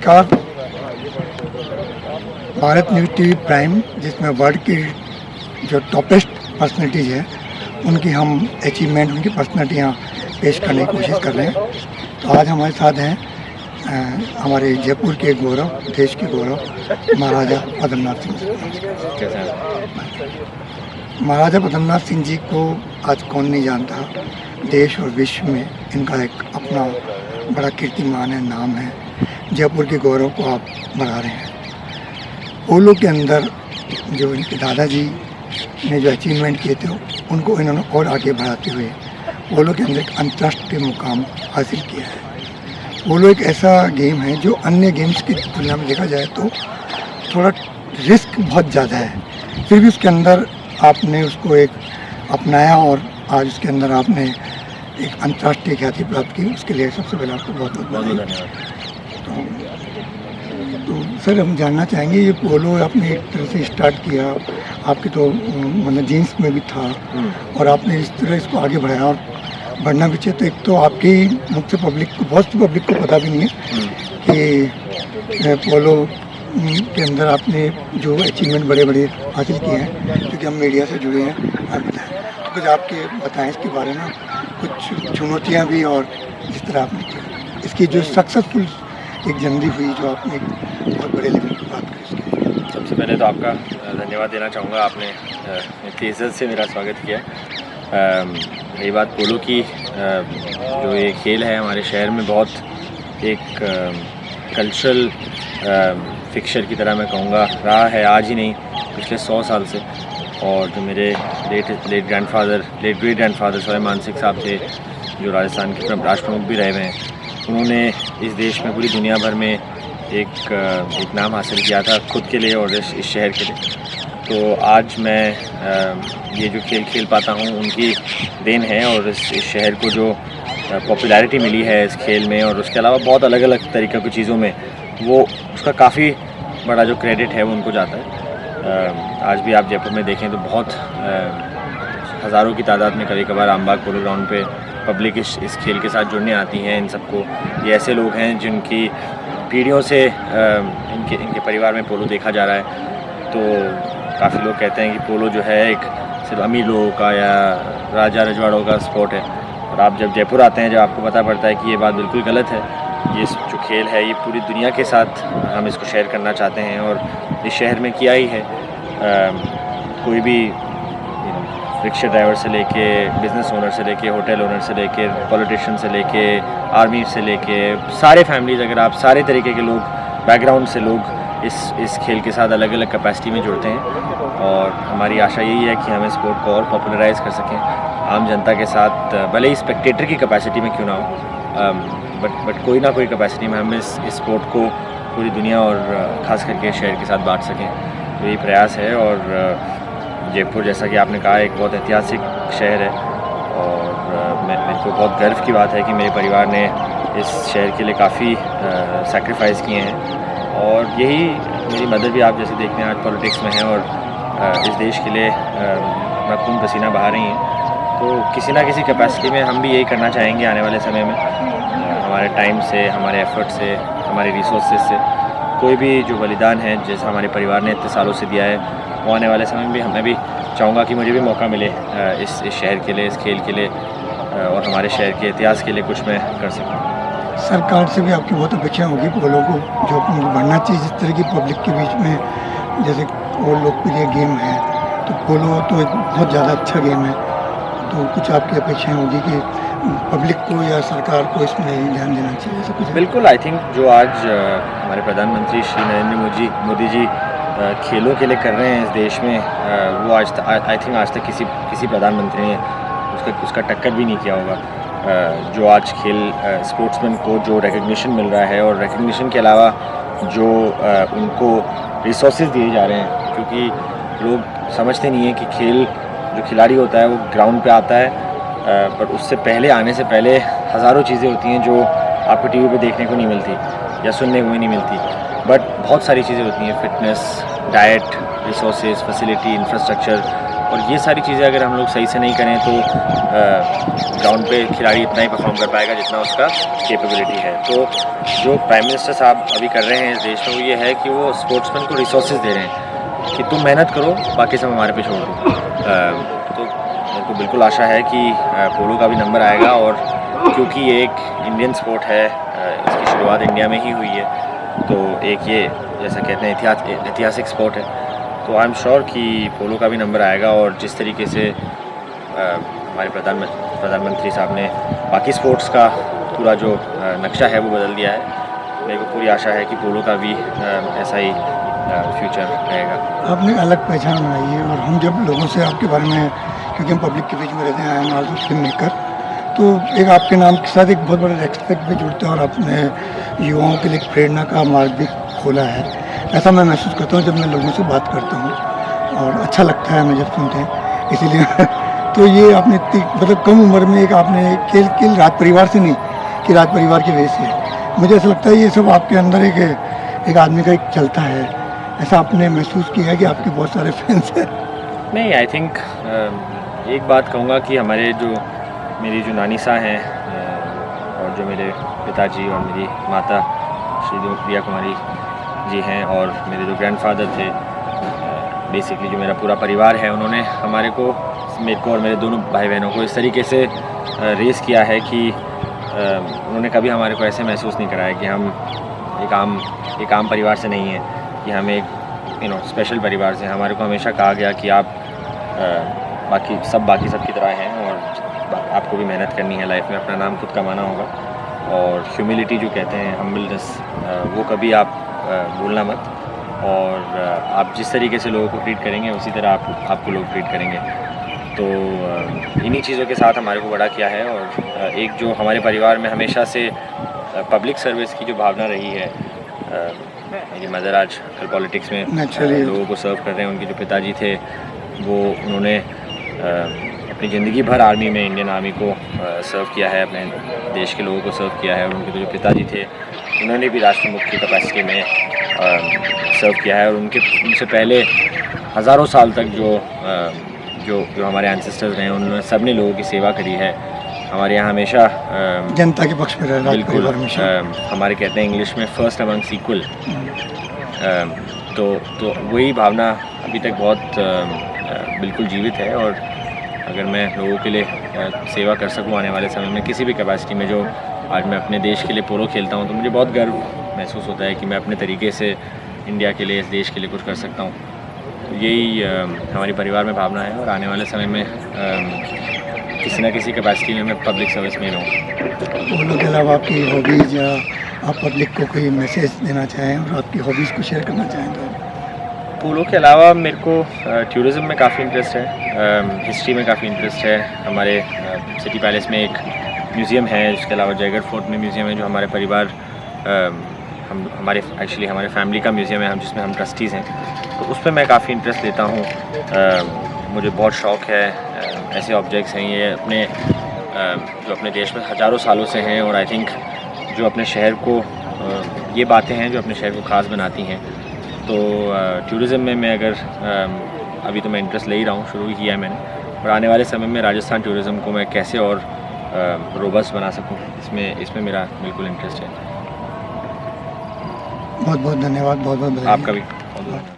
नमस्कार। Bharat news TV prime, जिसमें world की जो टॉपेस्ट पर्सनैलिटीज़ है उनकी हम अचीवमेंट, उनकी पर्सनैलिटियाँ पेश करने की कोशिश कर रहे हैं। तो आज हमारे साथ हैं हमारे जयपुर के गौरव, देश के गौरव महाराजा पद्मनाभ सिंह जी। महाराजा पद्मनाभ सिंह जी को आज कौन नहीं जानता। देश और विश्व में इनका एक अपना बड़ा कीर्तिमान है, नाम है। जयपुर के गौरव को आप बढ़ा रहे हैं। पोलो के अंदर जो इनके दादाजी ने जो अचीवमेंट किए थे उनको इन्होंने और आगे बढ़ाते हुए पोलो के अंदर एक अंतर्राष्ट्रीय मुकाम हासिल किया है। पोलो एक ऐसा गेम है जो अन्य गेम्स की तुलना में देखा जाए तो थोड़ा रिस्क बहुत ज़्यादा है, फिर भी उसके अंदर आपने उसको एक अपनाया और आज उसके अंदर आपने एक अंतर्राष्ट्रीय ख्याति प्राप्त की। उसके लिए सबसे पहले आपको बहुत बहुत धन्यवाद। तो सर, हम जानना चाहेंगे, ये पोलो आपने एक तरह से स्टार्ट किया, आपकी तो मतलब जीन्स में भी था और आपने इस तरह इसको आगे बढ़ाया और बढ़ना भी चाहिए। तो एक तो आपकी मुख्य पब्लिक को, बहुत सी पब्लिक को पता भी नहीं है कि पोलो के अंदर आपने जो अचीवमेंट बड़े बड़े हासिल किए हैं, क्योंकि हम मीडिया से जुड़े हैं। आप बताएं, तो कुछ आपके बताएं इसके बारे में, कुछ चुनौतियाँ भी और जिस तरह आपने किया, इसकी जो सक्सेसफुल एक जर्नी हुई जो आपने एक बहुत बड़े लेवल की बात करी। सबसे पहले तो आपका धन्यवाद देना चाहूँगा, आपने इतनी इज्जत से मेरा स्वागत किया। रही बात पोलो की, जो ये खेल है हमारे शहर में बहुत एक कल्चरल फिक्चर की तरह मैं कहूँगा रहा है, आज ही नहीं पिछले 100 साल से। और जो मेरे late great grandfather Sawai Man Singh साहब थे, जो राजस्थान के राष्ट्र प्रमुख भी रहे हुए हैं, उन्होंने इस देश में, पूरी दुनिया भर में एक नाम हासिल किया था खुद के लिए और इस शहर के लिए। तो आज मैं ये जो खेल खेल पाता हूँ उनकी देन है, और इस शहर को जो पॉपुलैरिटी मिली है इस खेल में और उसके अलावा बहुत अलग अलग तरीक़े की चीज़ों में, वो उसका काफ़ी बड़ा जो क्रेडिट है वो उनको जाता है। आज भी आप जयपुर में देखें तो बहुत हज़ारों की तादाद में कभी कभार आमबाग पोलो ग्राउंड पे पब्लिक इस खेल के साथ जुड़ने आती हैं। इन सबको, ये ऐसे लोग हैं जिनकी पीढ़ियों से इनके परिवार में पोलो देखा जा रहा है। तो काफ़ी लोग कहते हैं कि पोलो जो है एक सिर्फ अमीर लोगों का या राजा रजवाड़ों का स्पोर्ट है, और आप जब जयपुर आते हैं जब आपको पता पड़ता है कि ये बात बिल्कुल गलत है। ये जो खेल है ये पूरी दुनिया के साथ हम इसको शेयर करना चाहते हैं, और इस शहर में किया ही है। कोई भी रिक्शा ड्राइवर से लेके बिज़नेस ओनर से लेके होटल ओनर से लेके पॉलिटिशियन से लेके आर्मी से लेके सारे फैमिलीज़, अगर आप सारे तरीके के लोग, बैकग्राउंड से लोग इस खेल के साथ अलग अलग कैपेसिटी में जुड़ते हैं। और हमारी आशा यही है कि हम इस स्पोर्ट को और पॉपुलराइज़ कर सकें आम जनता के साथ, भले ही स्पेक्टेटर की कैपेसिटी में क्यों ना हो, बट कोई ना कोई कैपेसिटी में हम इस स्पोर्ट को पूरी दुनिया और ख़ास करके शहर के साथ बांट सकें। तो यही प्रयास है। और जयपुर, जैसा कि आपने कहा, एक बहुत ऐतिहासिक शहर है, और मेरे को बहुत गर्व की बात है कि मेरे परिवार ने इस शहर के लिए काफ़ी सैक्रिफाइस किए हैं। और यही मेरी मदर भी आप जैसे देखते हैं आज पॉलिटिक्स में है और इस देश के लिए अपना खून पसीना बहा रही हैं। तो किसी ना किसी कैपेसिटी में हम भी यही करना चाहेंगे आने वाले समय में, हमारे टाइम से, हमारे एफर्ट से, हमारे रिसोर्सेज से। कोई भी जो बलिदान है जैसा हमारे परिवार ने इतने सालों से दिया है, वो आने वाले समय में भी मैं भी चाहूँगा कि मुझे भी मौका मिले इस शहर के लिए, इस खेल के लिए, और हमारे शहर के इतिहास के लिए कुछ मैं कर सकूँ। सरकार से भी आपकी बहुत अपेक्षा होगी पोलो को जो बढ़ना चाहिए जिस तरह की पब्लिक के बीच में। जैसे वो लोकप्रिय गेम है, तो पोलो तो एक बहुत ज़्यादा अच्छा गेम है। तो कुछ आपकी अपेक्षाएं होगी कि पब्लिक को या सरकार को इसमें ध्यान देना चाहिए, ऐसा कुछ? बिल्कुल। आई थिंक जो आज हमारे प्रधानमंत्री श्री नरेंद्र मोदी जी खेलों के लिए कर रहे हैं इस देश में, वो आई थिंक आज तक किसी प्रधानमंत्री ने उसका टक्कर भी नहीं किया होगा। जो आज खेल स्पोर्ट्समैन को जो रिकग्निशन मिल रहा है, और रिकग्निशन के अलावा जो उनको रिसोर्सेज दिए जा रहे हैं, क्योंकि लोग समझते नहीं हैं कि खेल जो खिलाड़ी होता है वो ग्राउंड पे आता है, पर उससे पहले, आने से पहले हज़ारों चीज़ें होती हैं जो आपको टीवी पे देखने को नहीं मिलती या सुनने को नहीं मिलती। बट बहुत सारी चीज़ें होती हैं, fitness, diet, resources, facility, infrastructure, और ये सारी चीज़ें अगर हम लोग सही से नहीं करें तो ग्राउंड पे खिलाड़ी इतना ही परफॉर्म कर पाएगा जितना उसका कैपेबिलिटी है। तो जो प्राइम मिनिस्टर साहब अभी कर रहे हैं इस देश में वो ये है कि वो स्पोर्ट्समैन को रिसोर्सेज दे रहे हैं कि तुम मेहनत करो, बाकी सब हमारे पे छोड़ दो। तो मेरे को बिल्कुल आशा है कि पोलो का भी नंबर आएगा, और क्योंकि ये एक इंडियन स्पोर्ट है, इसकी शुरुआत इंडिया में ही हुई है, तो एक ये जैसा कहते हैं ऐतिहासिक स्पोर्ट है, तो आई एम श्योर कि पोलो का भी नंबर आएगा। और जिस तरीके से हमारे प्रधानमंत्री साहब ने बाकी स्पोर्ट्स का पूरा जो नक्शा है वो बदल दिया है, मेरे को पूरी आशा है कि पोलो का भी ऐसा ही फ्यूचर रहेगा। आपने अलग पहचान बनाई है, और हम जब लोगों से आपके बारे में, क्योंकि हम पब्लिक के बीच में रहते हैं, I am also film maker, तो एक आपके नाम के साथ एक बहुत बड़ा रेस्पेक्ट भी जुड़ता है, और आपने युवाओं के लिए प्रेरणा का मार्ग भी खोला है। ऐसा मैं महसूस करता हूँ जब मैं लोगों से बात करता हूँ, और अच्छा लगता है मुझे सुनते हैं, इसीलिए तो ये आपने मतलब कम उम्र में एक आपने खेल राज परिवार से नहीं कि राज परिवार की वजह से, मुझे ऐसा लगता है ये सब आपके अंदर एक आदमी का एक चलता है। ऐसा आपने महसूस किया है कि आपके बहुत सारे फैंस हैं? नहीं, आई थिंक एक बात कहूँगा कि मेरी जो नानी साहब हैं और जो मेरे पिताजी और मेरी माता श्री प्रिया कुमारी जी हैं, और मेरे जो ग्रैंडफादर थे, बेसिकली जो मेरा पूरा परिवार है, उन्होंने मेरे को और मेरे दोनों भाई बहनों को इस तरीके से रेस किया है कि उन्होंने कभी हमारे को ऐसे महसूस नहीं कराया कि हम एक आम परिवार से नहीं हैं, कि हम एक स्पेशल परिवार से। हमारे को हमेशा कहा गया कि आप बाकी सब की तरह हैं, और आपको भी मेहनत करनी है लाइफ में, अपना नाम खुद कमाना होगा, और ह्यूमिलिटी जो कहते हैं, हम्बलनेस, वो कभी आप भूलना मत, और आप जिस तरीके से लोगों को ट्रीट करेंगे उसी तरह आपको लोग ट्रीट करेंगे। तो इन्हीं चीज़ों के साथ हमारे को बड़ा किया है, और एक जो हमारे परिवार में हमेशा से पब्लिक सर्विस की जो भावना रही है, मेरी मदर आज कल पॉलिटिक्स में लोगों को सर्व कर रहे हैं। उनके जो पिताजी थे उन्होंने अपनी ज़िंदगी भर आर्मी में, इंडियन आर्मी को सर्व किया है, अपने देश के लोगों को सर्व किया है, और उनके जो पिताजी थे उन्होंने भी राष्ट्र मुक्ति की कैपेसिटी में सर्व किया है, और उनसे पहले हज़ारों साल तक जो हमारे एंसेस्टर्स रहे हैं, उन्होंने सब ने लोगों की सेवा करी है। हमारे यहाँ हमेशा जनता के पक्ष में रहा, बिल्कुल हमारे कहते हैं इंग्लिश में फर्स्ट अमंग्स इक्वल, तो वही भावना अभी तक बहुत बिल्कुल जीवित है। और अगर मैं लोगों के लिए सेवा कर सकूं आने वाले समय में किसी भी कैपेसिटी में, जो आज मैं अपने देश के लिए पोलो खेलता हूं, तो मुझे बहुत गर्व महसूस होता है कि मैं अपने तरीके से इंडिया के लिए, इस देश के लिए कुछ कर सकता हूं। तो यही हमारे परिवार में भावना है, और आने वाले समय में किसी न किसी कैपेसिटी में मैं पब्लिक सर्विस में रहूँ। पोलो के अलावा आपकी हॉबीज़, या आप पब्लिक को कोई मैसेज देना चाहें और आपकी हॉबीज़ को शेयर करना चाहें तो? पोलो के अलावा मेरे को टूरिज़म में काफ़ी इंटरेस्ट है, हिस्ट्री में काफ़ी इंटरेस्ट है। हमारे सिटी पैलेस में एक म्यूज़ियम है, उसके अलावा जयगढ़ फोर्ट में म्यूज़ियम है, जो हमारे परिवार हमारे फैमिली का म्यूज़ियम है, जिसमें हम ट्रस्टीज़ हैं, तो उस पर मैं काफ़ी इंटरेस्ट लेता हूँ। मुझे बहुत शौक़ है, ऐसे ऑब्जेक्ट्स हैं ये जो अपने देश में हज़ारों सालों से हैं, और आई थिंक जो अपने शहर को ये बातें हैं जो अपने शहर को ख़ास बनाती हैं। तो टूरिज़म में मैं अगर अभी तो मैं इंटरेस्ट ले ही रहा हूँ, शुरू ही किया है मैंने, और आने वाले समय में राजस्थान टूरिज़म को मैं कैसे और रोबस्ट बना सकूँ, इसमें मेरा बिल्कुल इंटरेस्ट है। बहुत बहुत धन्यवाद। बहुत बहुत आपका भी बहुत बहुत धन्यवाद।